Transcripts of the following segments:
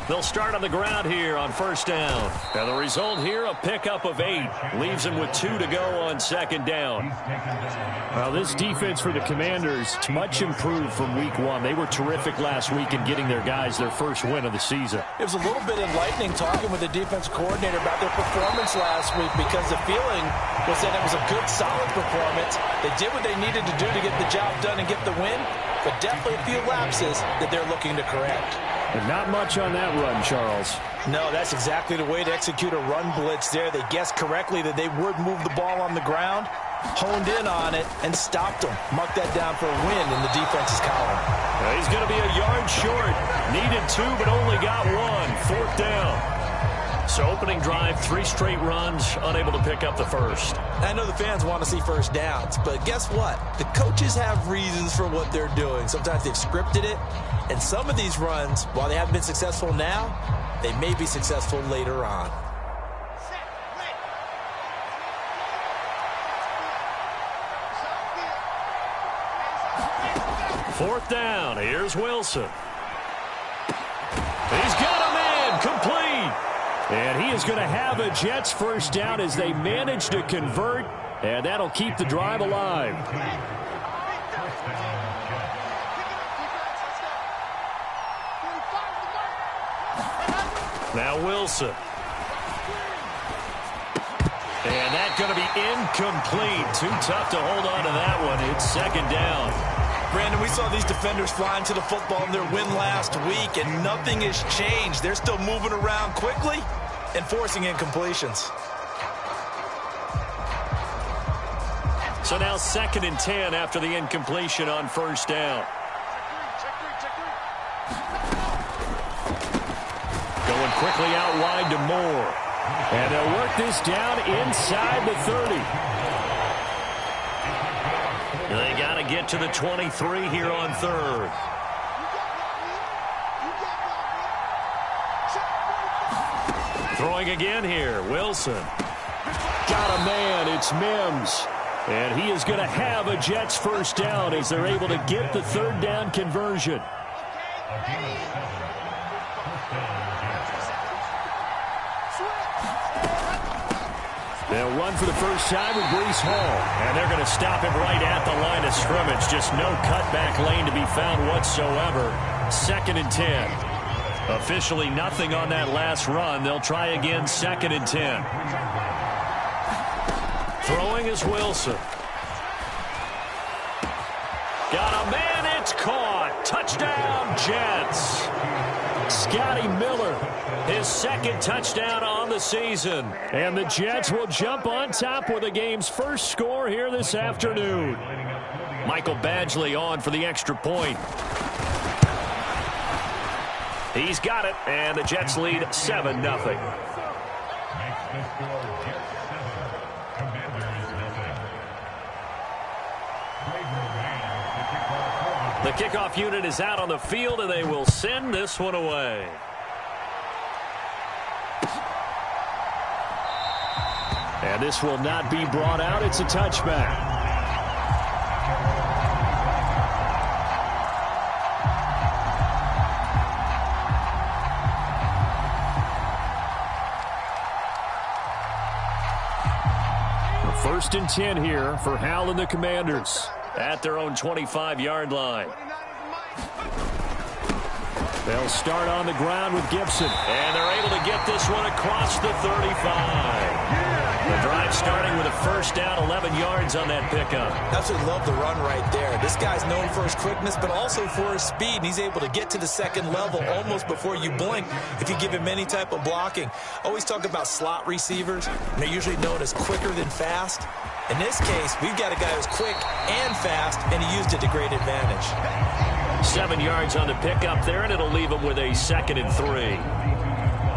They'll start on the ground here on first down. And the result here, a pickup of 8. Leaves them with 2 to go on second down. Well, this defense for the Commanders is much improved from week 1. They were terrific last week in getting their guys their first win of the season. It was a little bit enlightening talking with the defense coordinator about their performance last week, because the feeling was that it was a good, solid performance. They did what they needed to do to get the job done and get the win, but definitely a few lapses that they're looking to correct. And not much on that run, Charles. No, that's exactly the way to execute a run blitz there. They guessed correctly that they would move the ball on the ground, honed in on it, and stopped them. Mark that down for a win in the defense's column. He's going to be a yard short. Needed 2, but only got 1. 4th down. So opening drive, 3 straight runs, unable to pick up the first. I know the fans want to see first downs, but guess what? The coaches have reasons for what they're doing. Sometimes they've scripted it, and some of these runs, while they haven't been successful now, they may be successful later on. Fourth down. Here's Wilson. He's got a man complete. And he is going to have a Jets first down as they manage to convert, and that'll keep the drive alive. Now Wilson. And that's going to be incomplete. Too tough to hold on to that one. It's second down. Brandon, we saw these defenders flying to the football in their win last week, and nothing has changed. They're still moving around quickly and forcing incompletions. So now 2nd and 10 after the incompletion on first down. Going quickly out wide to Moore. And they'll work this down inside the 30. They got to get to the 23 here on 3rd. Throwing again here, Wilson. Got a man, it's Mims. And he is going to have a Jets first down as they're able to get the 3rd down conversion. They'll run for the first time with Breece Hall. And they're going to stop him right at the line of scrimmage. Just no cutback lane to be found whatsoever. 2nd and 10. Officially nothing on that last run. They'll try again 2nd and 10. Throwing is Wilson. Got a man, it's caught. Touchdown, Jets. Scotty Miller, his 2nd touchdown on the season. And the Jets will jump on top with the game's first score here this afternoon. Michael Badgley on for the extra point. He's got it, and the Jets lead 7-0. The kickoff unit is out on the field, and they will send this one away. And this will not be brought out. It's a touchback. First and 10 here for Hal and the Commanders at their own 25-yard line. They'll start on the ground with Gibson. And they're able to get this one across the 35. The drive starting with a first down, 11 yards on that pickup. Absolutely love the run right there. This guy's known for his quickness, but also for his speed. And he's able to get to the 2nd level almost before you blink if you give him any type of blocking. Always talk about slot receivers, and they're usually known as quicker than fast. In this case, we've got a guy who's quick and fast, and he used it to great advantage. 7 yards on the pickup there, and it'll leave him with a 2nd and 3.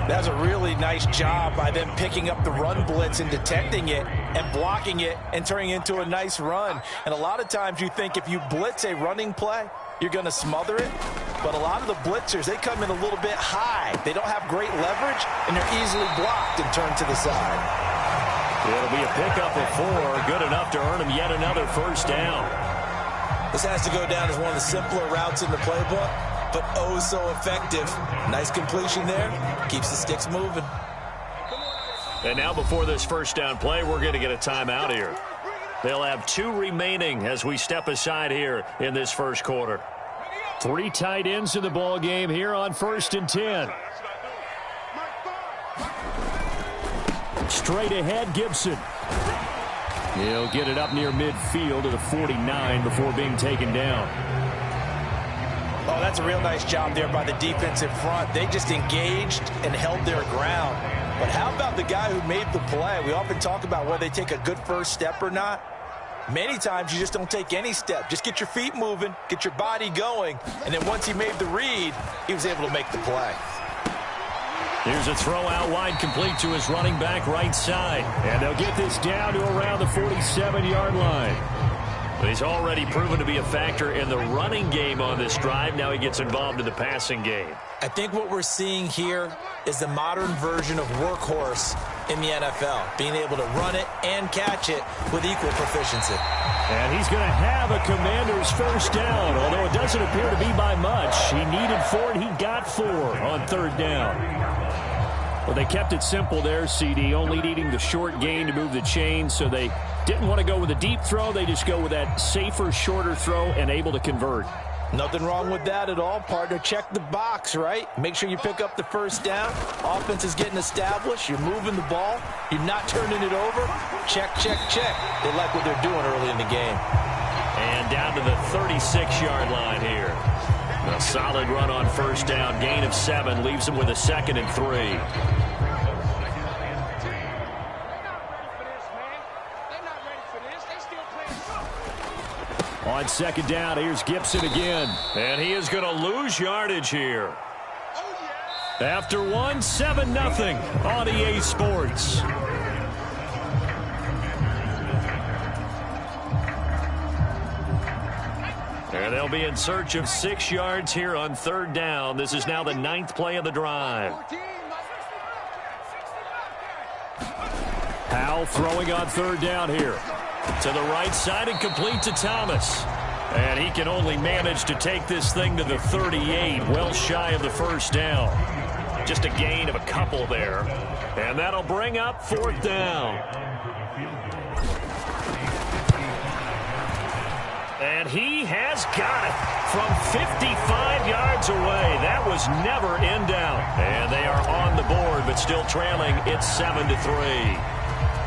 That's a really nice job by them picking up the run blitz and detecting it and blocking it and turning it into a nice run. And a lot of times you think if you blitz a running play, you're going to smother it. But a lot of the blitzers, they come in a little bit high. They don't have great leverage, and they're easily blocked and turned to the side. It'll be a pickup of 4, good enough to earn him yet another first down. This has to go down as one of the simpler routes in the playbook. but oh so effective. Nice completion there. Keeps the sticks moving. And now before this first down play, we're going to get a timeout here. They'll have 2 remaining as we step aside here in this first quarter. 3 tight ends in the ball game here on 1st and 10. Straight ahead, Gibson. He'll get it up near midfield to the 49 before being taken down. Oh, that's a real nice job there by the defensive front. They just engaged and held their ground. But how about the guy who made the play? We often talk about whether they take a good first step or not. Many times you just don't take any step. Just get your feet moving, get your body going, and then once he made the read, he was able to make the play. Here's a throw out wide, complete to his running back right side. And they'll get this down to around the 47-yard line. He's already proven to be a factor in the running game on this drive. Now he gets involved in the passing game. I think what we're seeing here is the modern version of workhorse in the NFL, being able to run it and catch it with equal proficiency. And he's going to have a Commander's first down, although it doesn't appear to be by much. He needed 4, and he got 4 on 3rd down. Well, they kept it simple there, CD, only needing the short gain to move the chain, so they didn't want to go with a deep throw. They just go with that safer, shorter throw and able to convert. Nothing wrong with that at all, partner. Check the box, right? Make sure you pick up the first down. Offense is getting established. You're moving the ball. You're not turning it over. Check, check, check. They like what they're doing early in the game. And down to the 36-yard line here. A solid run on first down. Gain of 7 leaves them with a 2nd and 3. On 2nd down, here's Gibson again. And he is going to lose yardage here. After 1, 7-0 on EA Sports. And they'll be in search of 6 yards here on 3rd down. This is now the 9th play of the drive. Powell throwing on 3rd down here. To the right side and complete to Thomas. And he can only manage to take this thing to the 38, well shy of the first down. Just a gain of a couple there. And that'll bring up 4th down. And he has got it from 55 yards away. That was never in doubt. And they are on the board, but still trailing. It's 7-3.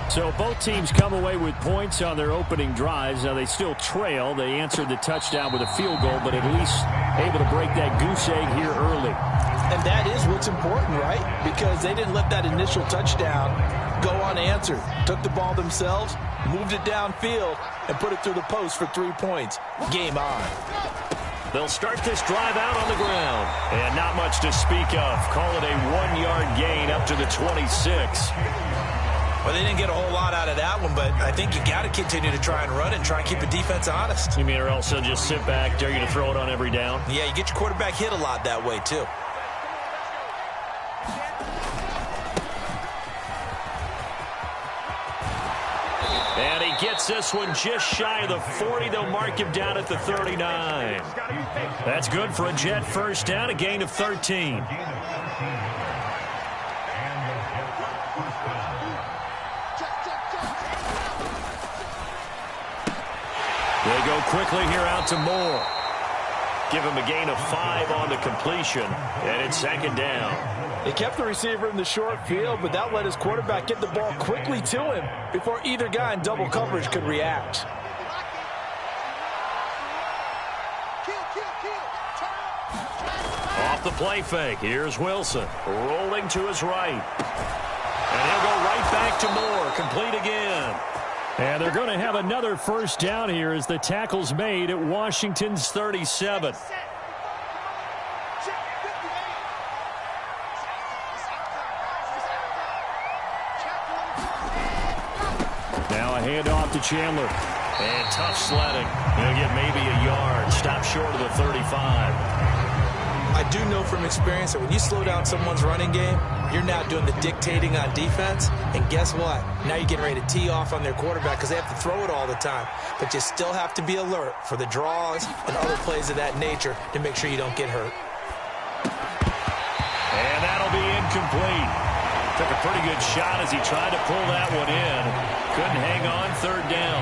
So both teams come away with points on their opening drives. Now they still trail. They answered the touchdown with a field goal, but at least able to break that goose egg here early. And that is what's important, right? Because they didn't let that initial touchdown go unanswered. Took the ball themselves, moved it downfield, and put it through the post for 3 points. Game on. They'll start this drive out on the ground. And not much to speak of. Call it a 1-yard gain up to the 26. Well, they didn't get a whole lot out of that one, but I think you got to continue to try and run it and try and keep the defense honest. You mean or else they'll just sit back, dare you to throw it on every down? Yeah, you get your quarterback hit a lot that way, too. And he gets this one just shy of the 40. They'll mark him down at the 39. That's good for a Jet first down, a gain of 13. They go quickly here out to Moore. Give him a gain of 5 on the completion, and it's 2nd down. They kept the receiver in the short field, but that let his quarterback get the ball quickly to him before either guy in double coverage could react. Off the play fake, here's Wilson, rolling to his right. And he'll go right back to Moore, complete again. And they're going to have another first down here as the tackle's made at Washington's 37. Now a handoff to Chandler. And tough sledding. He'll get maybe a yard. Stop short of the 35. I do know from experience that when you slow down someone's running game, you're now doing the dictating on defense. And guess what? Now you're getting ready to tee off on their quarterback because they have to throw it all the time. But you still have to be alert for the draws and other plays of that nature to make sure you don't get hurt. incomplete. Took a pretty good shot as he tried to pull that one in. Couldn't hang on third down.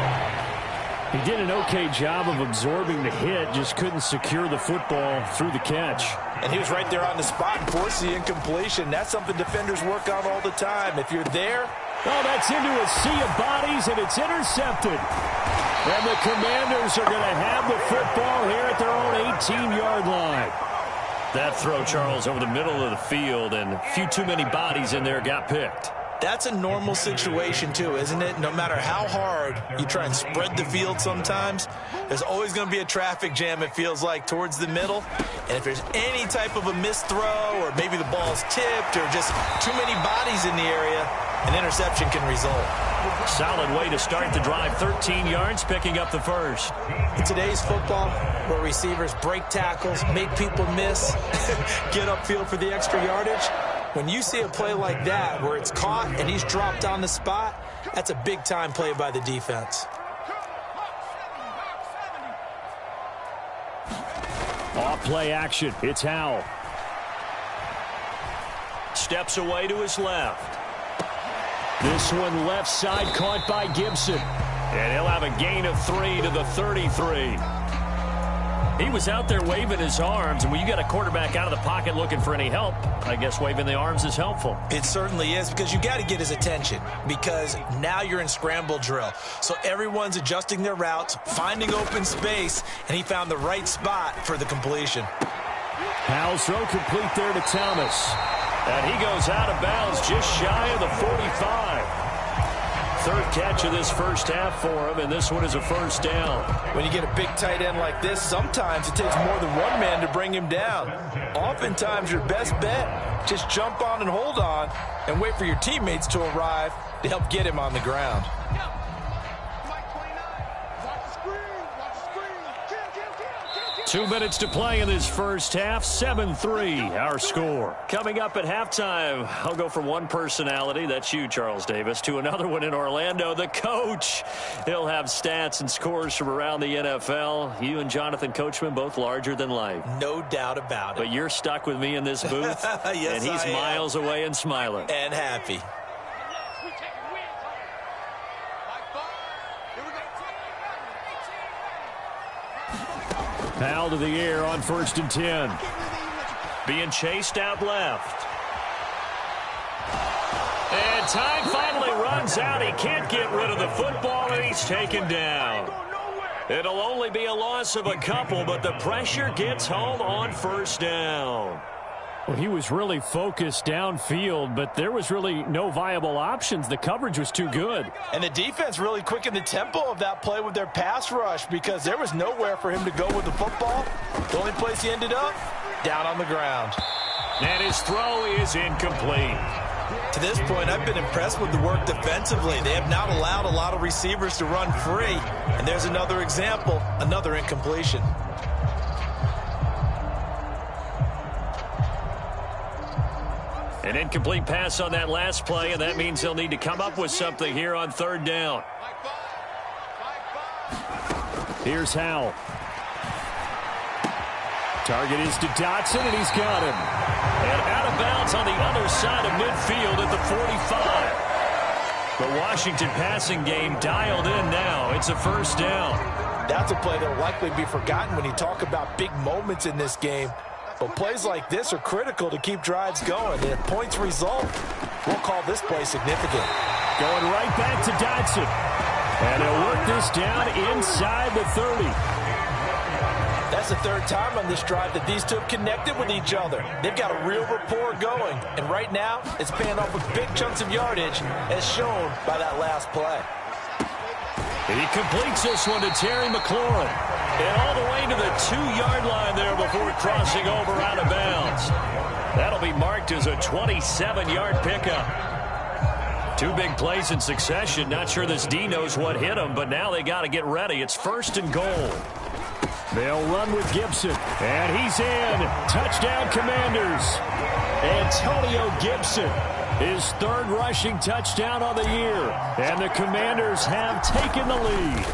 He did an okay job of absorbing the hit, just couldn't secure the football through the catch. And he was right there on the spot and forced the incompletion. That's something defenders work on all the time. If you're there. Oh, that's into a sea of bodies, and it's intercepted. And the Commanders are going to have the football here at their own 18-yard line. That throw, Charles, over the middle of the field, and a few too many bodies in there got picked. That's a normal situation, too, isn't it? No matter how hard you try and spread the field sometimes, there's always going to be a traffic jam, it feels like, towards the middle. And if there's any type of a missed throw or maybe the ball's tipped or just too many bodies in the area, an interception can result. Solid way to start the drive. 13 yards, picking up the first. In today's football, where receivers break tackles, make people miss, get upfield for the extra yardage, when you see a play like that where it's caught and he's dropped on the spot, that's a big-time play by the defense. Off play action. It's Howell. Steps away to his left. This one left side caught by Gibson. And he'll have a gain of 3 to the 33. He was out there waving his arms, and when you got a quarterback out of the pocket looking for any help, I guess waving the arms is helpful. It certainly is, because you got to get his attention, because now you're in scramble drill. So everyone's adjusting their routes, finding open space, and he found the right spot for the completion. Howell's throw complete there to Thomas. And he goes out of bounds just shy of the 45. Third catch of this first half for him, and this one is a first down. When you get a big tight end like this, sometimes it takes more than one man to bring him down. Oftentimes, your best bet, just jump on and hold on and wait for your teammates to arrive to help get him on the ground. 2 minutes to play in this first half. 7-3, our score. Coming up at halftime, I'll go from one personality, that's you, Charles Davis, to another one in Orlando, the coach. He'll have stats and scores from around the NFL. You and Jonathan Coachman, both larger than life. No doubt about it. But you're stuck with me in this booth, yes, and he's miles away and smiling. And happy. Howell to the air on 1st and 10. Being chased out left. And time finally runs out. He can't get rid of the football, and he's taken down. It'll only be a loss of a couple, but the pressure gets home on first down. Well, he was really focused downfield, but there was really no viable options. The coverage was too good. And the defense really quickened the tempo of that play with their pass rush, because there was nowhere for him to go with the football. The only place he ended up, down on the ground. And his throw is incomplete. To this point, I've been impressed with the work defensively. They have not allowed a lot of receivers to run free. And there's another example, another incompletion. An incomplete pass on that last play, and that means they'll need to come up with something here on third down. Here's Howell. Target is to Dotson, and he's got him. And out of bounds on the other side of midfield at the 45. The Washington passing game dialed in now. It's a first down. That's a play that will likely be forgotten when you talk about big moments in this game. But plays like this are critical to keep drives going. And if points result, we'll call this play significant. Going right back to Dotson. And he'll work this down inside the 30. That's the third time on this drive that these two have connected with each other. They've got a real rapport going. And right now, it's paying off with big chunks of yardage, as shown by that last play. He completes this one to Terry McLaurin. And all the way to the 2-yard line there before crossing over out of bounds. That'll be marked as a 27-yard pickup. Two big plays in succession. Not sure this D knows what hit him, but now they got to get ready. It's 1st and goal. They'll run with Gibson. And he's in. Touchdown, Commanders. Antonio Gibson. His 3rd rushing touchdown on the year. And the Commanders have taken the lead.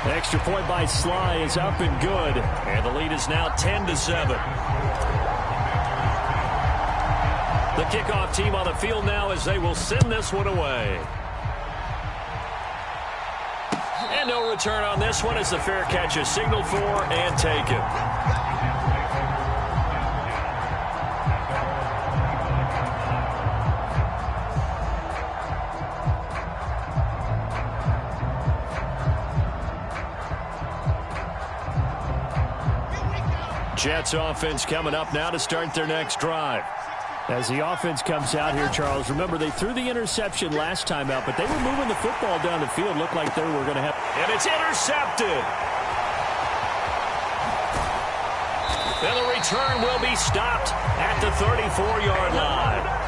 Extra point by Sly is up and good. And the lead is now 10-7. The kickoff team on the field now as they will send this one away. And no return on this one as the fair catch is signaled for and taken. Jets offense coming up now to start their next drive. As the offense comes out here, Charles, remember they threw the interception last time out, but they were moving the football down the field. Looked like they were going to have... And it's intercepted. And the return will be stopped at the 34-yard line.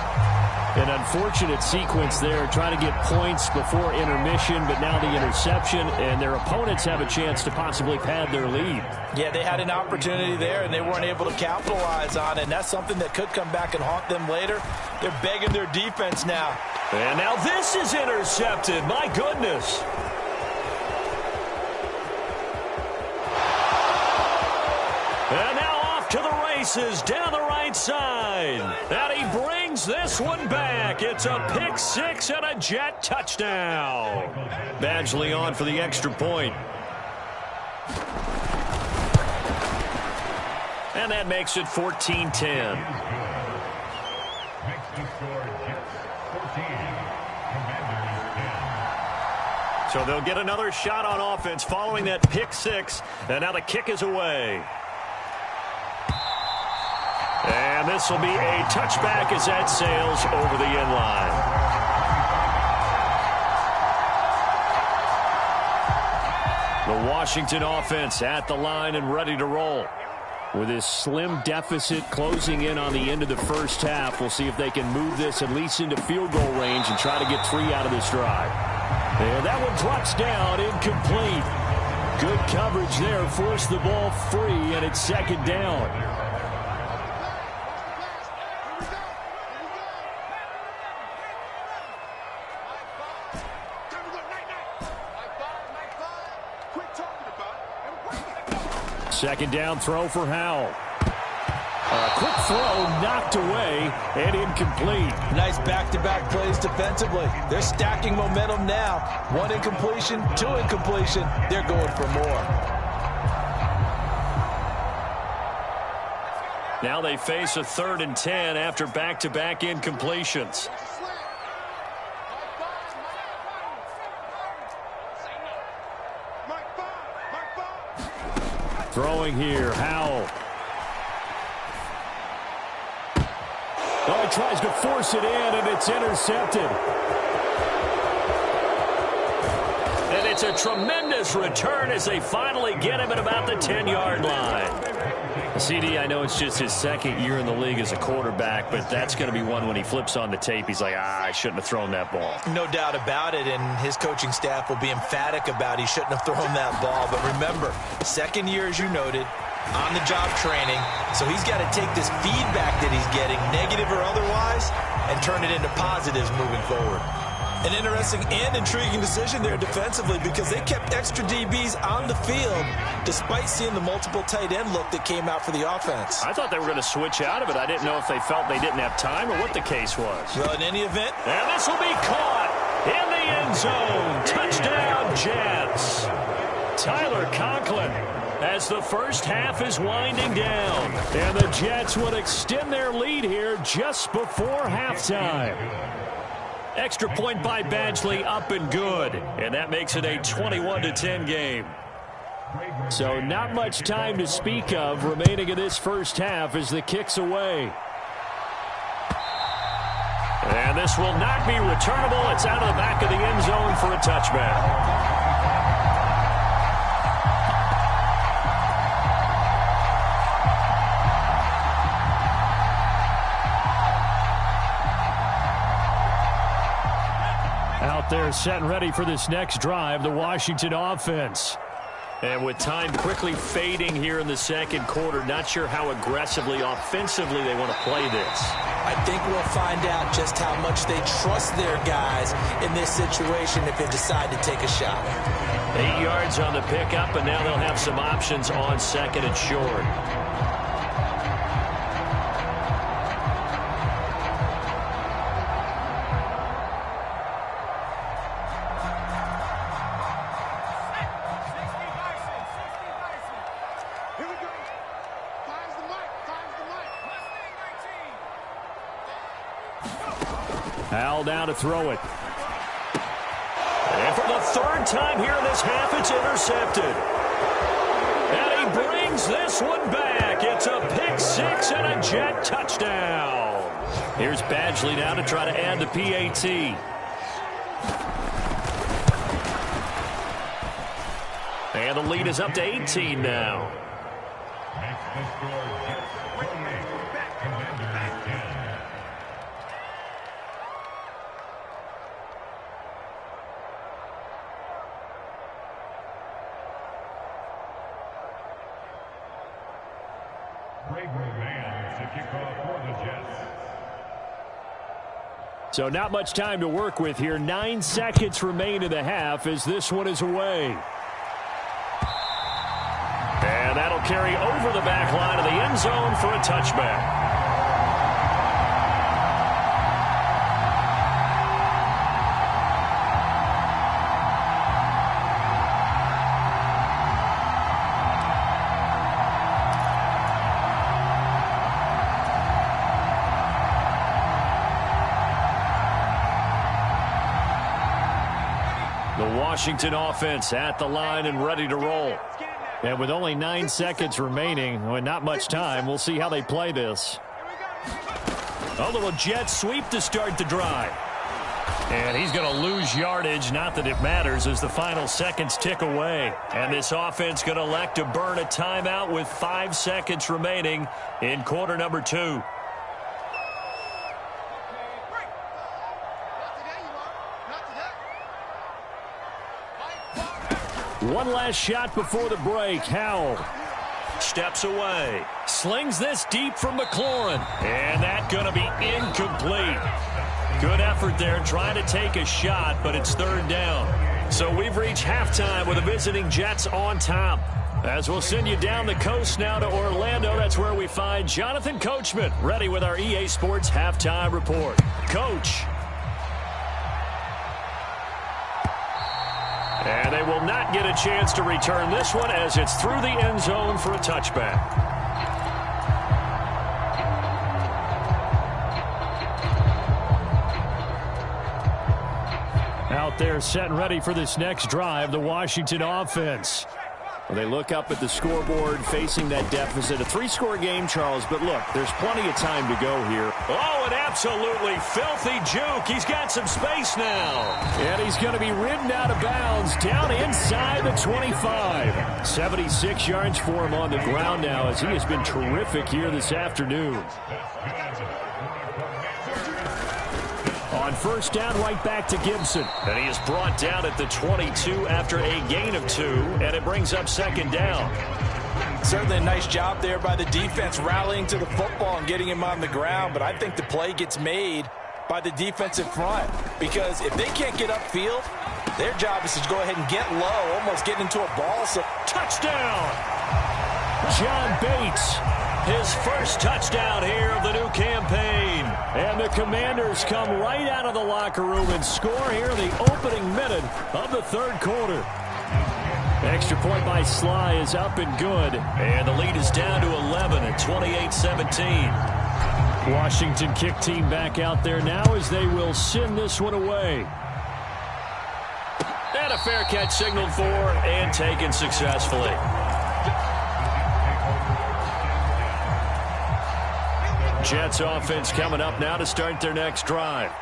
An unfortunate sequence there, trying to get points before intermission, but now the interception, and their opponents have a chance to possibly pad their lead. Yeah, they had an opportunity there, and they weren't able to capitalize on it, and that's something that could come back and haunt them later. They're begging their defense now. And now this is intercepted. My goodness. And now off to the races down the right side. And he brings this one back. It's a pick six and a Jet touchdown. Badgley on for the extra point. And that makes it 14-10. So they'll get another shot on offense following that pick six. And now the kick is away. And this will be a touchback as that sails over the end line. The Washington offense at the line and ready to roll. With this slim deficit closing in on the end of the first half, we'll see if they can move this at least into field goal range and try to get 3 out of this drive. And that one drops down, incomplete. Good coverage there, forced the ball free, and it's second down. Second down throw for Howell. A quick throw knocked away and incomplete. Nice back-to-back plays defensively. They're stacking momentum now. 1 incompletion, 2 incompletion. They're going for more. Now they face a 3rd and 10 after back-to-back incompletions. Throwing here, Howell. Oh, he tries to force it in, and it's intercepted. And it's a tremendous return as they finally get him at about the 10-yard line. CD, I know it's just his 2nd year in the league as a quarterback, but that's going to be one when he flips on the tape. He's like, I shouldn't have thrown that ball. No doubt about it, and his coaching staff will be emphatic about he shouldn't have thrown that ball. But remember, 2nd year, as you noted, on-the-job training, so he's got to take this feedback that he's getting, negative or otherwise, and turn it into positives moving forward. An interesting and intriguing decision there defensively because they kept extra DBs on the field despite seeing the multiple tight end look that came out for the offense. I thought they were going to switch out of it. I didn't know if they felt they didn't have time or what the case was. Well, in any event. And this will be caught in the end zone. Touchdown, Jets. Tyler Conklin as the first half is winding down. And the Jets would extend their lead here just before halftime. Extra point by Badgley, up and good. And that makes it a 21-10 game. So not much time to speak of remaining in this first half as the kick's away. And this will not be returnable. It's out of the back of the end zone for a touchback. Out there set and ready for this next drive, the Washington offense. And with time quickly fading here in the second quarter, not sure how aggressively, offensively they want to play this. I think we'll find out just how much they trust their guys in this situation if they decide to take a shot. 8 yards on the pickup, and now they'll have some options on 2nd and short. Howell down to throw it. And for the third time here in this half, it's intercepted. And he brings this one back. It's a pick six and a Jet touchdown. Here's Badgley now to try to add the PAT. And the lead is up to 18 now. So not much time to work with here. 9 seconds remain in the half as this one is away. And that'll carry over the back line of the end zone for a touchback. Washington offense at the line and ready to roll. And with only 9 seconds remaining, and not much time, we'll see how they play this. A little jet sweep to start the drive. And he's going to lose yardage, not that it matters, as the final seconds tick away. And this offense going to elect to burn a timeout with 5 seconds remaining in quarter number 2. One last shot before the break. Howell steps away. Slings this deep from McLaurin. And that's going to be incomplete. Good effort there trying to take a shot, but it's third down. So we've reached halftime with the visiting Jets on top. As we'll send you down the coast now to Orlando, that's where we find Jonathan Coachman, ready with our EA Sports Halftime Report. Coach. And they will not get a chance to return this one as it's through the end zone for a touchback. Out there set and ready for this next drive, the Washington offense. Well, they look up at the scoreboard facing that deficit. A 3-score game, Charles, but look, there's plenty of time to go here. Oh, an absolutely filthy juke. He's got some space now. And he's going to be ridden out of bounds down inside the 25. 76 yards for him on the ground now as he has been terrific here this afternoon. On first down, right back to Gibson. And he is brought down at the 22 after a gain of 2, and it brings up second down. Certainly a nice job there by the defense rallying to the football and getting him on the ground, but I think the play gets made by the defensive front because if they can't get upfield, their job is to go ahead and get low, almost get into a ball. So touchdown! John Bates, his first touchdown here of the new campaign. And the Commanders come right out of the locker room and score here in the opening minute of the third quarter. Extra point by Sly is up and good. And the lead is down to 11 at 28-17. Washington kick team back out there now as they will send this one away. And a fair catch signaled for and taken successfully. Jets offense coming up now to start their next drive.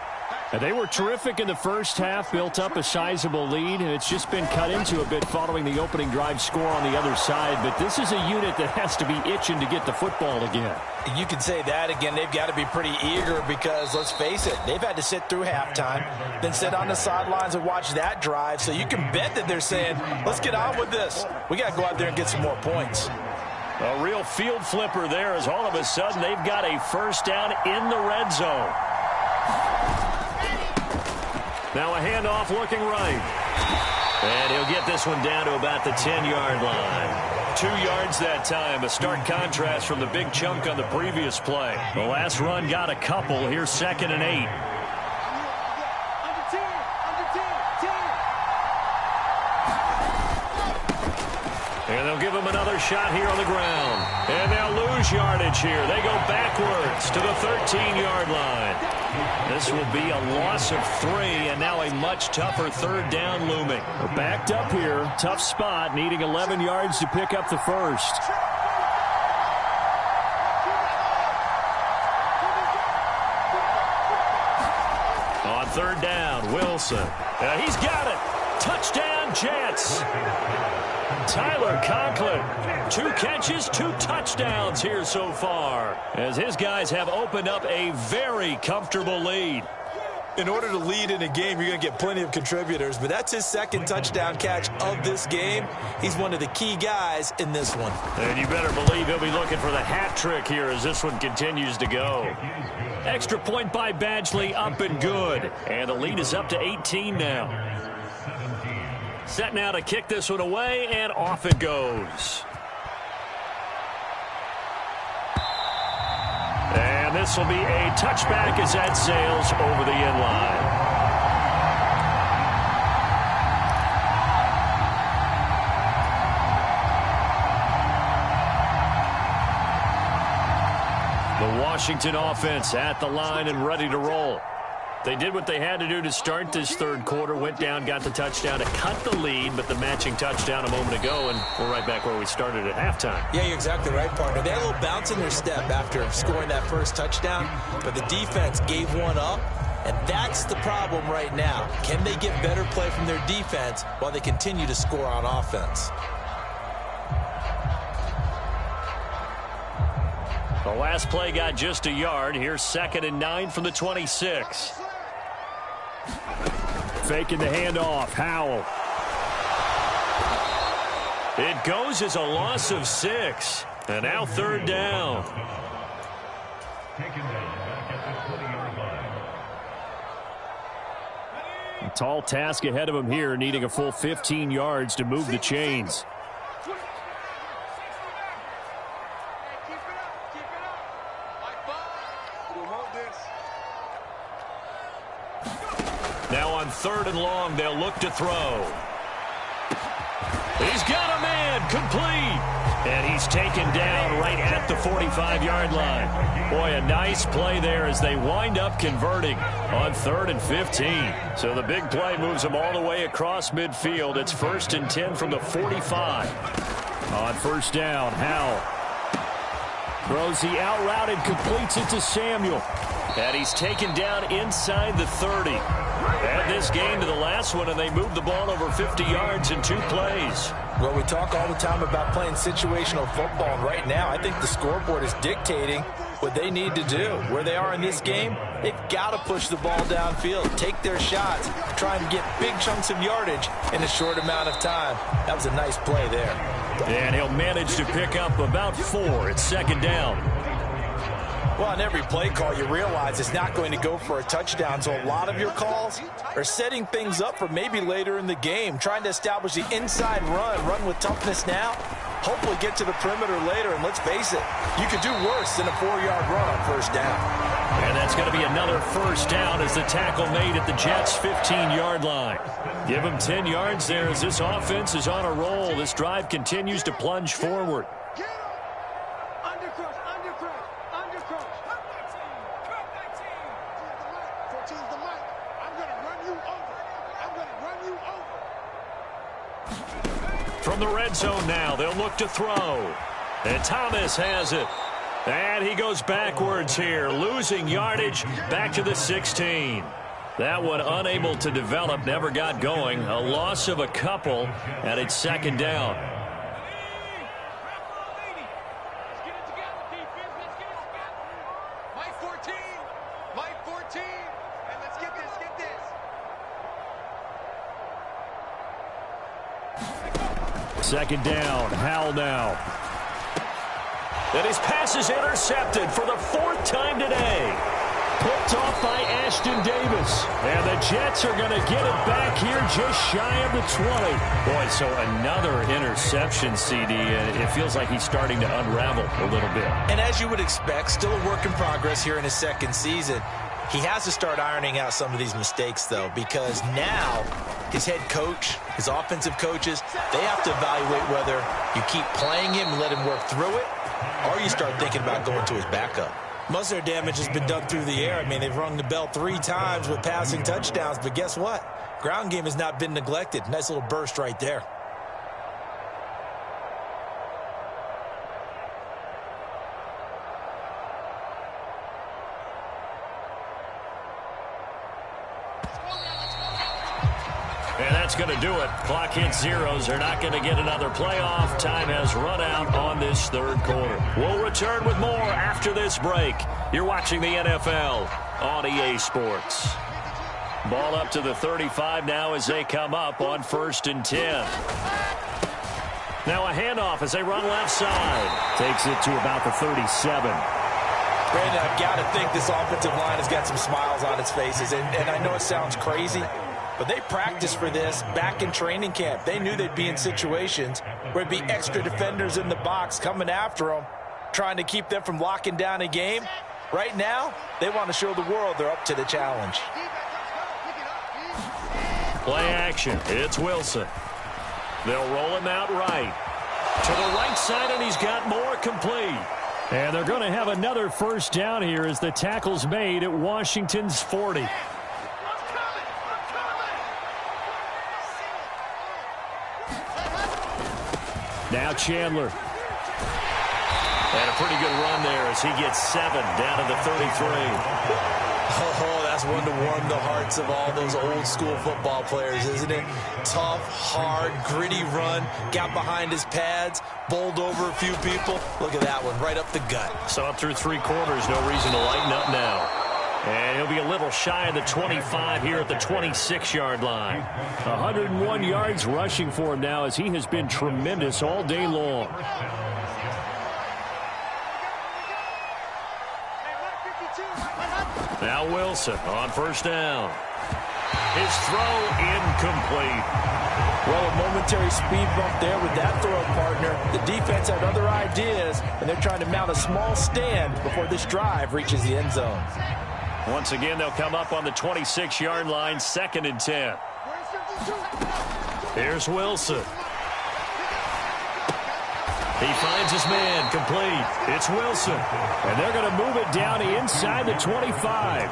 And they were terrific in the first half, built up a sizable lead, and it's just been cut into a bit following the opening drive score on the other side. But this is a unit that has to be itching to get the football again. You can say that again. They've got to be pretty eager because, let's face it, they've had to sit through halftime, then sit on the sidelines and watch that drive. So you can bet that they're saying, let's get on with this. We got to go out there and get some more points. A real field flipper there as all of a sudden they've got a first down in the red zone. Now a handoff looking right. And he'll get this one down to about the 10-yard line. 2 yards that time. A stark contrast from the big chunk on the previous play. The last run got a couple. Here's 2nd and 8. And And they'll give him another shot here on the ground. And they'll lose yardage here. They go backwards to the 13-yard line. This will be a loss of 3, and now a much tougher third down looming. They're backed up here. Tough spot, needing 11 yards to pick up the first. On third down, Wilson. He's got it. Touchdown, Jets. Tyler Conklin, 2 catches, 2 touchdowns here so far, as his guys have opened up a very comfortable lead. In order to lead in a game, you're going to get plenty of contributors, but that's his 2nd touchdown catch of this game. He's one of the key guys in this one. And you better believe he'll be looking for the hat trick here as this one continues to go. Extra point by Badgley, up and good. And the lead is up to 18 now. Set now to kick this one away, and off it goes. And this will be a touchback as that sails over the end line. The Washington offense at the line and ready to roll. They did what they had to do to start this third quarter, went down, got the touchdown to cut the lead, but the matching touchdown a moment ago, and we're right back where we started at halftime. Yeah, you're exactly right, partner. They had a little bounce in their step after scoring that first touchdown, but the defense gave one up, and that's the problem right now. Can they get better play from their defense while they continue to score on offense? The last play got just a yard. Here's 2nd and 9 from the 26. Faking the handoff. Howell. It goes as a loss of 6. And now third down. A tall task ahead of him here, needing a full 15 yards to move the chains. Now on 3rd and long, they'll look to throw. He's got a man, complete. And he's taken down right at the 45-yard line. Boy, a nice play there as they wind up converting on 3rd and 15. So the big play moves them all the way across midfield. It's 1st and 10 from the 45. On first down, Howell throws the out route and completes it to Samuel. And he's taken down inside the 30. Add this game to the last one, and they moved the ball over 50 yards in 2 plays. Well, we talk all the time about playing situational football, and right now I think the scoreboard is dictating what they need to do. Where they are in this game, they've got to push the ball downfield, take their shots, try and get big chunks of yardage in a short amount of time. That was a nice play there. And he'll manage to pick up about 4 at 2nd down. Well, on every play call, you realize it's not going to go for a touchdown, so a lot of your calls are setting things up for maybe later in the game, trying to establish the inside run with toughness now, hopefully get to the perimeter later, and let's face it, you could do worse than a 4-yard run on first down. And that's going to be another first down as the tackle made at the Jets' 15-yard line. Give them 10 yards there as this offense is on a roll. This drive continues to plunge forward. From the red zone now, they'll look to throw. And Thomas has it. And he goes backwards here, losing yardage back to the 16. That one unable to develop, never got going. A loss of a couple, and it's 2nd down. Second down, Howell now. And his pass is intercepted for the 4th time today. Picked off by Ashton Davis. And the Jets are going to get it back here just shy of the 20. Boy, so another interception, CD, and it feels like he's starting to unravel a little bit. And as you would expect, still a work in progress here in his 2nd season. He has to start ironing out some of these mistakes, though, because now his head coach, his offensive coaches, they have to evaluate whether you keep playing him and let him work through it, or you start thinking about going to his backup. Most of their damage has been done through the air. I mean, they've rung the bell 3 times with passing touchdowns, but guess what? Ground game has not been neglected. Nice little burst right there. And that's going to do it. Clock hits zeros. They're not going to get another playoff. Time has run out on this third quarter. We'll return with more after this break. You're watching the NFL on EA Sports. Ball up to the 35 now as they come up on 1st and 10. Now a handoff as they run left side. Takes it to about the 37. Brandon, I've got to think this offensive line has got some smiles on its faces. And I know it sounds crazy, but they practiced for this back in training camp. They knew they'd be in situations where there'd be extra defenders in the box coming after them, trying to keep them from locking down a game. Right now, they want to show the world they're up to the challenge. Play action. It's Wilson. They'll roll him out right. To the right side, and he's got more complete. And they're going to have another first down here as the tackle's made at Washington's 40. Now Chandler. And a pretty good run there as he gets 7 down to the 33. Oh, that's one to warm the hearts of all those old school football players, isn't it? Tough, hard, gritty run. Got behind his pads, bowled over a few people. Look at that one, right up the gut. So up through 3 quarters, no reason to lighten up now. And he'll be a little shy of the 25 here at the 26-yard line. 101 yards rushing for him now as he has been tremendous all day long. Now Wilson on first down. His throw incomplete. Well, a momentary speed bump there with that throw partner. The defense had other ideas, and they're trying to mount a small stand before this drive reaches the end zone. Once again, they'll come up on the 26-yard line, 2nd and 10. Here's Wilson. He finds his man, complete. It's Wilson. And they're going to move it down inside the 25.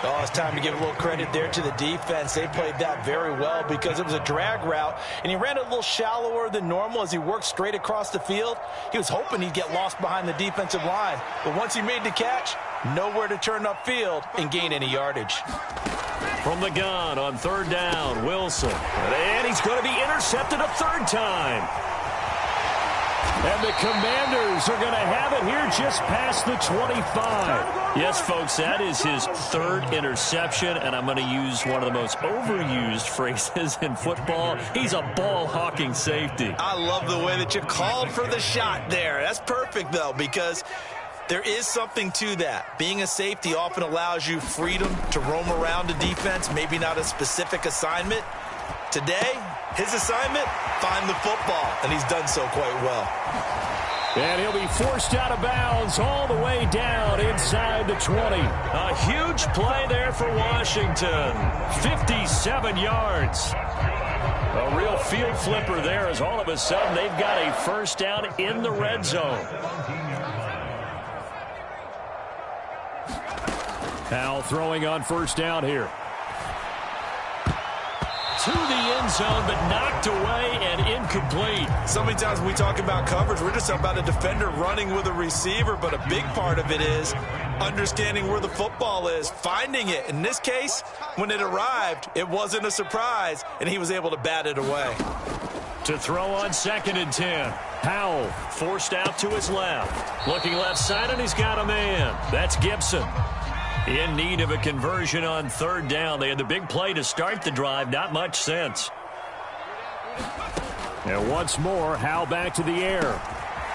Oh, it's time to give a little credit there to the defense. They played that very well because it was a drag route, and he ran a little shallower than normal as he worked straight across the field. He was hoping he'd get lost behind the defensive line, but once he made the catch, nowhere to turn upfield and gain any yardage. From the gun on 3rd down, Wilson. And he's going to be intercepted a 3rd time. And the Commanders are going to have it here just past the 25. Yes, folks, that is his 3rd interception, and I'm going to use one of the most overused phrases in football. He's a ball-hawking safety. I love the way that you called for the shot there. That's perfect, though, because there is something to that. Being a safety often allows you freedom to roam around a defense, maybe not a specific assignment. Today, his assignment, find the football, and he's done so quite well. And he'll be forced out of bounds all the way down inside the 20. A huge play there for Washington. 57 yards. A real field flipper there as all of a sudden they've got a first down in the red zone. Powell throwing on first down here. To the end zone, but knocked away and incomplete. So many times when we talk about coverage, we're just talking about a defender running with a receiver, but a big part of it is understanding where the football is, finding it. In this case, when it arrived, it wasn't a surprise, and he was able to bat it away. To throw on 2nd and 10. Powell forced out to his left. Looking left side, and he's got a man. That's Gibson. In need of a conversion on 3rd down. They had the big play to start the drive. Not much sense. And once more, Howell back to the air.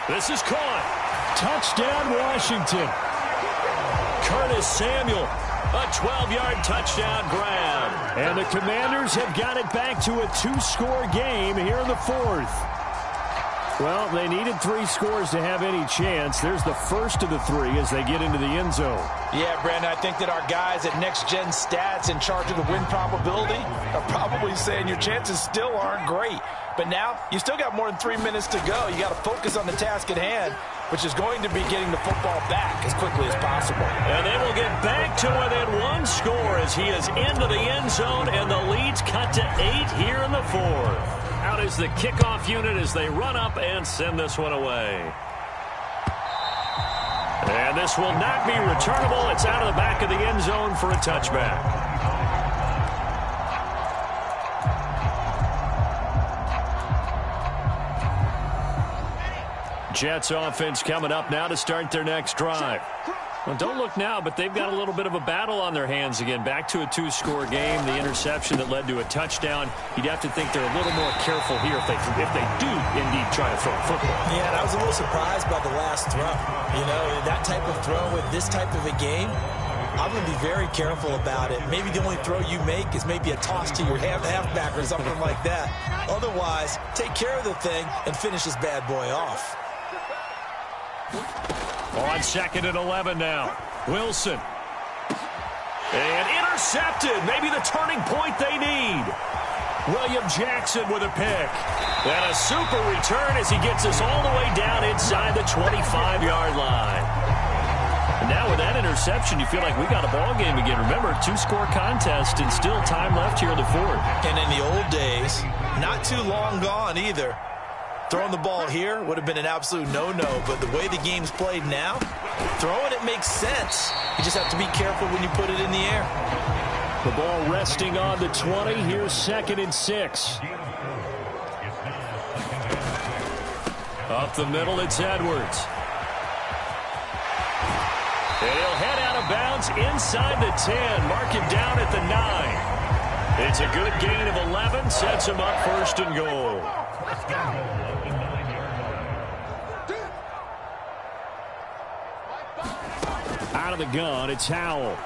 This is caught. Touchdown, Washington. Curtis Samuel. A 12-yard touchdown grab. And the Commanders have got it back to a 2-score game here in the 4th. Well, they needed 3 scores to have any chance. There's the first of the 3 as they get into the end zone. Yeah, Brandon, I think that our guys at Next Gen Stats in charge of the win probability are probably saying your chances still aren't great. But now, you still got more than 3 minutes to go. You got to focus on the task at hand, which is going to be getting the football back as quickly as possible. And they will get back to within 1 score as he is into the end zone, and the lead's cut to 8 here in the 4th. Out is the kickoff unit as they run up and send this one away. And this will not be returnable. It's out of the back of the end zone for a touchback. Jets offense coming up now to start their next drive. Well, don't look now, but they've got a little bit of a battle on their hands again. Back to a 2-score game. The interception that led to a touchdown. You'd have to think they're a little more careful here if they do indeed try to throw a football. Yeah, and I was a little surprised by the last throw. You know, that type of throw with this type of a game, I'm going to be very careful about it. Maybe the only throw you make is maybe a toss to your halfback or something like that. Otherwise, take care of the thing and finish this bad boy off. On 2nd and 11 now. Wilson. And intercepted. Maybe the turning point they need. William Jackson with a pick. And a super return as he gets us all the way down inside the 25-yard line. And now with that interception, you feel like we got a ball game again. Remember, 2-score contest and still time left here in the 4th. And in the old days, not too long gone either. Throwing the ball here would have been an absolute no-no, but the way the game's played now, throwing it makes sense. You just have to be careful when you put it in the air. The ball resting on the 20. Here's 2nd and 6. Up the middle, it's Edwards. And he'll head out of bounds inside the 10. Mark him down at the 9. It's a good gain of 11. Sets him up 1st and goal. Out of the gun, it's Howell.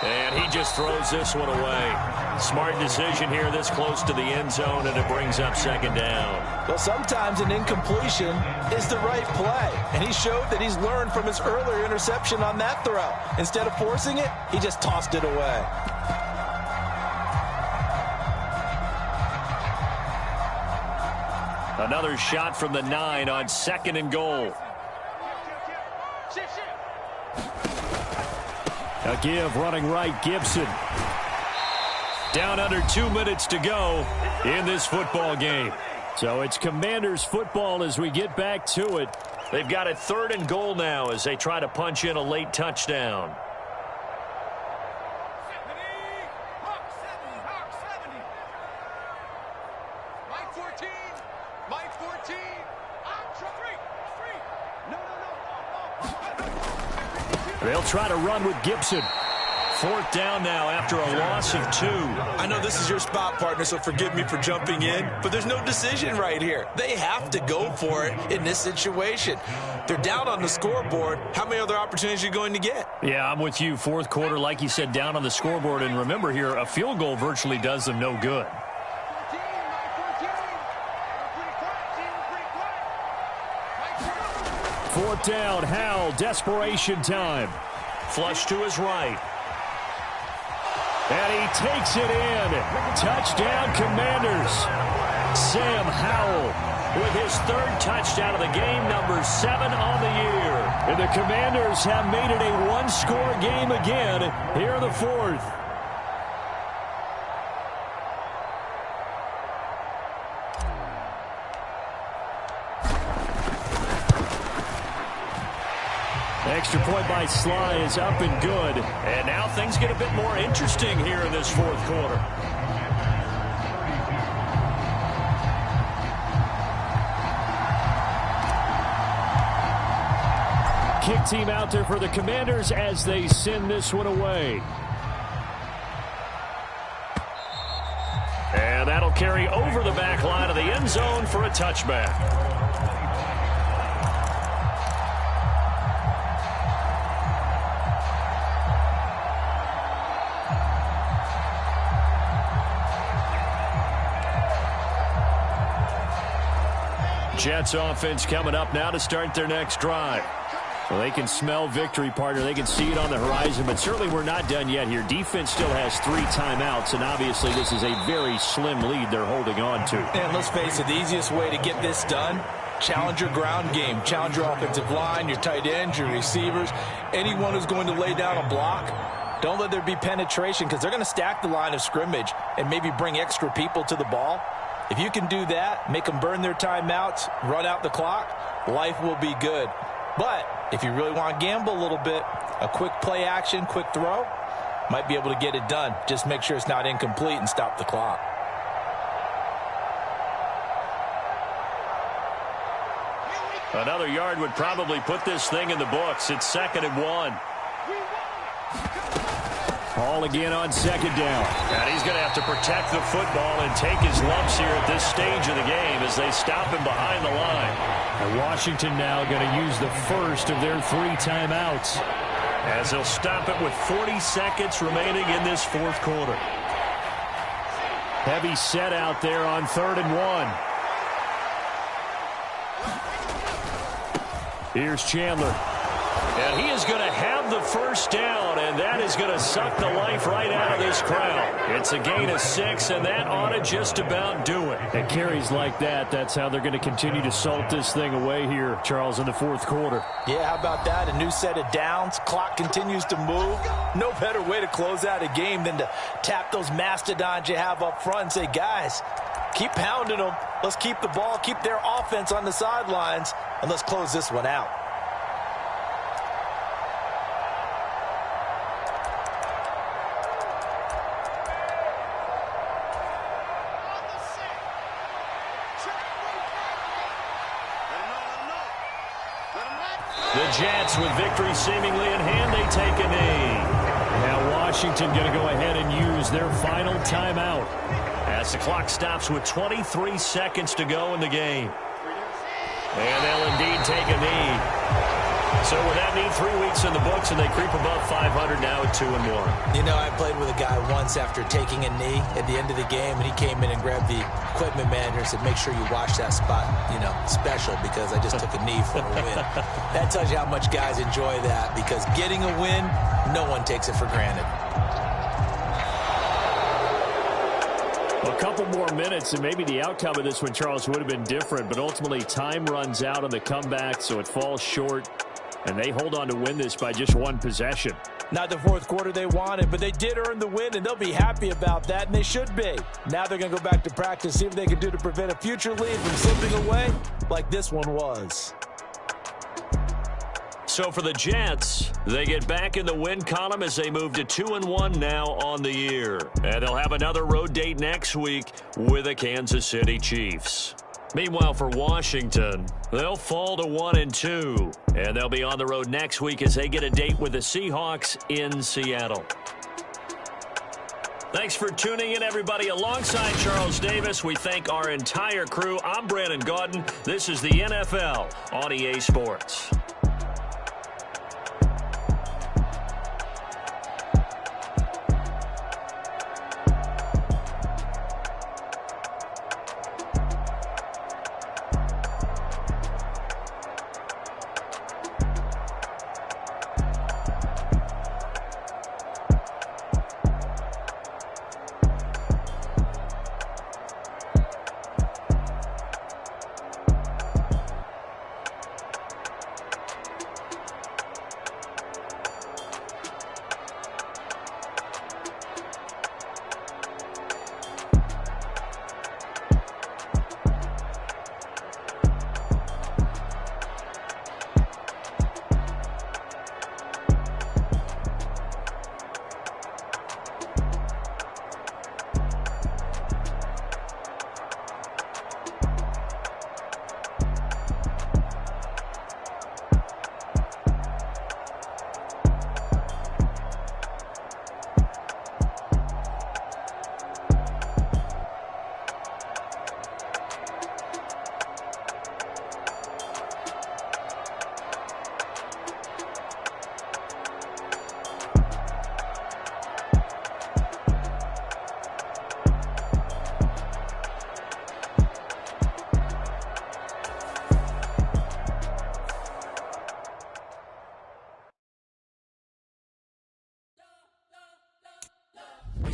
And he just throws this one away. Smart decision here this close to the end zone, and it brings up 2nd down. Well, sometimes an incompletion is the right play, and he showed that he's learned from his earlier interception on that throw. Instead of forcing it, he just tossed it away. Another shot from the 9 on 2nd and goal. A give running right, Gibson. Down under 2 minutes to go in this football game. So it's Commanders football as we get back to it. They've got it 3rd and goal now as they try to punch in a late touchdown. They'll try to run with Gibson. 4th down now after a loss of 2. I know this is your spot, partner, so forgive me for jumping in, but there's no decision right here. They have to go for it in this situation. They're down on the scoreboard. How many other opportunities are you going to get? Yeah, I'm with you. 4th quarter, like you said, down on the scoreboard. And remember here, a field goal virtually does them no good. Fourth down, Howell, desperation time. Flush to his right. And he takes it in. Touchdown, Commanders. Sam Howell with his 3rd touchdown of the game, number 7 on the year. And the Commanders have made it a 1-score game again here in the 4th. Extra point by Sly is up and good. And now things get a bit more interesting here in this 4th quarter. Kick team out there for the Commanders as they send this one away. And that'll carry over the back line of the end zone for a touchback. Jets offense coming up now to start their next drive. Well, they can smell victory, partner. They can see it on the horizon, but certainly we're not done yet here. Defense still has 3 timeouts, and obviously this is a very slim lead they're holding on to. And let's face it, the easiest way to get this done, challenge your ground game. Challenge your offensive line, your tight ends, your receivers, anyone who's going to lay down a block. Don't let there be penetration because they're going to stack the line of scrimmage and maybe bring extra people to the ball. If you can do that, make them burn their timeouts, run out the clock, life will be good. But if you really want to gamble a little bit, a quick play action, quick throw, might be able to get it done. Just make sure it's not incomplete and stop the clock. Another yard would probably put this thing in the books. It's 2nd and 1. Ball again on 2nd down. And he's going to have to protect the football and take his lumps here at this stage of the game as they stop him behind the line. And Washington now going to use the first of their 3 timeouts. As they'll stop it with 40 seconds remaining in this 4th quarter. Heavy set out there on 3rd and 1. Here's Chandler. And he is going to have the first down, and that is going to suck the life right out of this crowd. It's a gain of 6, and that ought to just about do it. It carries like that. That's how they're going to continue to salt this thing away here, Charles, in the 4th quarter. Yeah, how about that? A new set of downs. Clock continues to move. No better way to close out a game than to tap those mastodons you have up front and say, guys, keep pounding them. Let's keep the ball, keep their offense on the sidelines, and let's close this one out. The Jets, with victory seemingly in hand, they take a knee. Now Washington going to go ahead and use their final timeout. As the clock stops with 23 seconds to go in the game. And they'll indeed take a knee. So with that knee, 3 weeks in the books, and they creep above 500 now at 2-1. You know, I played with a guy once after taking a knee at the end of the game, and he came in and grabbed the equipment manager and said, make sure you wash that spot, you know, special, because I just took a knee for a win. That tells you how much guys enjoy that, because getting a win, no one takes it for granted. A couple more minutes, and maybe the outcome of this one, Charles, would have been different, but ultimately time runs out on the comeback, so it falls short. And they hold on to win this by just 1 possession. Not the 4th quarter they wanted, but they did earn the win, and they'll be happy about that, and they should be. Now they're going to go back to practice, see what they can do to prevent a future lead from slipping away like this one was. So for the Jets, they get back in the win column as they move to 2-1 now on the year. And they'll have another road date next week with the Kansas City Chiefs. Meanwhile, for Washington, they'll fall to 1-2, and they'll be on the road next week as they get a date with the Seahawks in Seattle. Thanks for tuning in, everybody. Alongside Charles Davis, we thank our entire crew. I'm Brandon Gaudin. This is the NFL on EA Sports.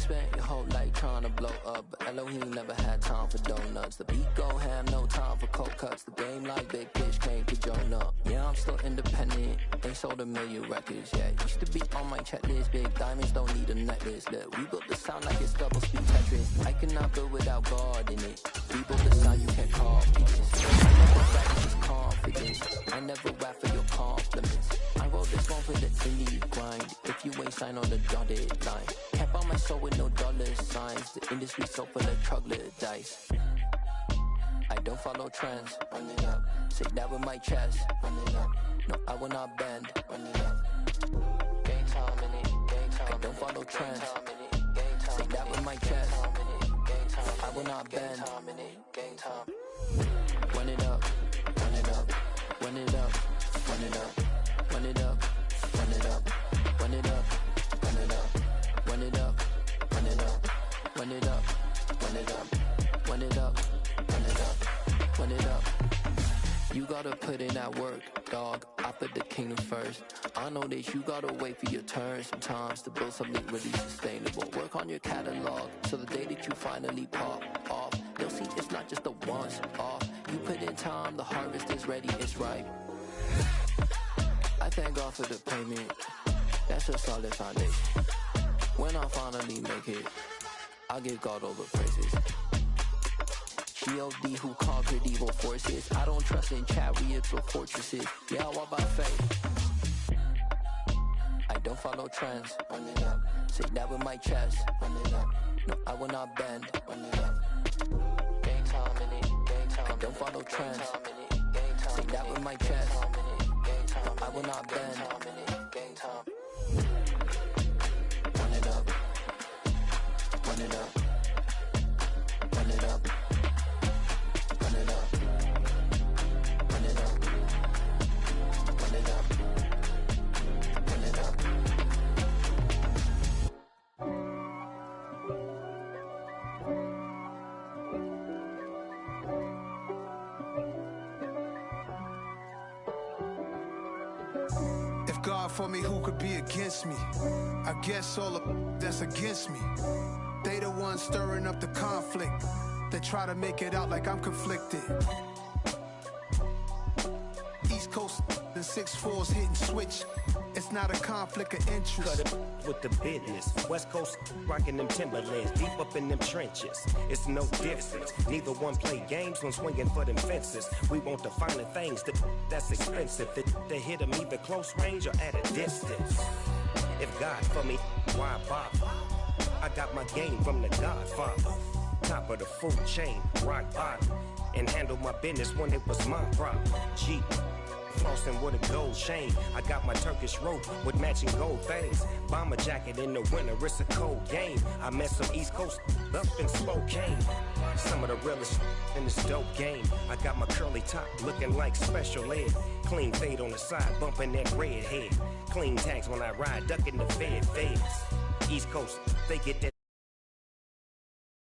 spent your whole life trying to blow up, but Elohim never had time for donuts. The beat gon' have no time for cold cuts. The game like Big Fish came to join up. Yeah, I'm still independent, ain't sold a million records yet. Used to be on my checklist, big diamonds don't need a necklace. Look, we built the sound like it's double speed Tetris. I cannot build without God in it. We built the sound you can't copy this. I never rap with this confidence. I never rap for your compliments. I wrote this one for the indie grind. If you ain't signed on the dotted line, can't buy my soul with no dollar signs. The industry so full of troglodytes. I don't follow trends. Run it up. Say that with my chest. Run it up. No, I will not bend. Run it up. Game time in it. Game time. I don't follow trends. Say that with my chest. I will not bend. Game time. Run it up. Run it up. Run it up. Run it up. Run it up. Run it up. Run it up. Run it up. Run it up. Run it up. Run it up. Run it up. Run it up. Run it up. Run it up. You gotta put in that work, dog. I put the kingdom first. I know that you gotta wait for your turn sometimes to build something really sustainable. Work on your catalog so the day that you finally pop off, they'll see it's not just a once off. You put in time, the harvest is ready, it's ripe. I thank God for the payment. That's a solid foundation. When I finally make it, I give God all the praises. G.O.D. who conquered evil forces. I don't trust in chariots or fortresses. Yeah, I walk by faith. I don't follow trends. Run it up. Say that with my chest. Run it up. No, I will not bend. Run it up. Game time in it. Game time. I don't follow trends. Say that with my chest. I will not bend. Game time. Run it up. Run it up. Run it up. Run it up. Run it up. Run it up. Run it up. If God for me, who could be against me? I guess all of that's against me. They the ones stirring up the conflict. They try to make it out like I'm conflicted. East Coast and 6'4's hitting switch. It's not a conflict of interest. Cut it with the business. West Coast rocking them Timberlands, deep up in them trenches. It's no difference. Neither one play games when swinging for them fences. We want the finer things that's expensive. They hit them either close range or at a distance. If God for me, why bother? I got my game from the Godfather. Top of the food chain, rock bottom. And handle my business when it was my problem. Jeep. Flossing with a gold chain. I got my Turkish rope with matching gold things. Bomber jacket in the winter, it's a cold game. I met some East Coast up in Spokane. Some of the realest in this dope game. I got my curly top looking like special ed. Clean fade on the side, bumping that red head. Clean tags when I ride, ducking the feds. East Coast, they get that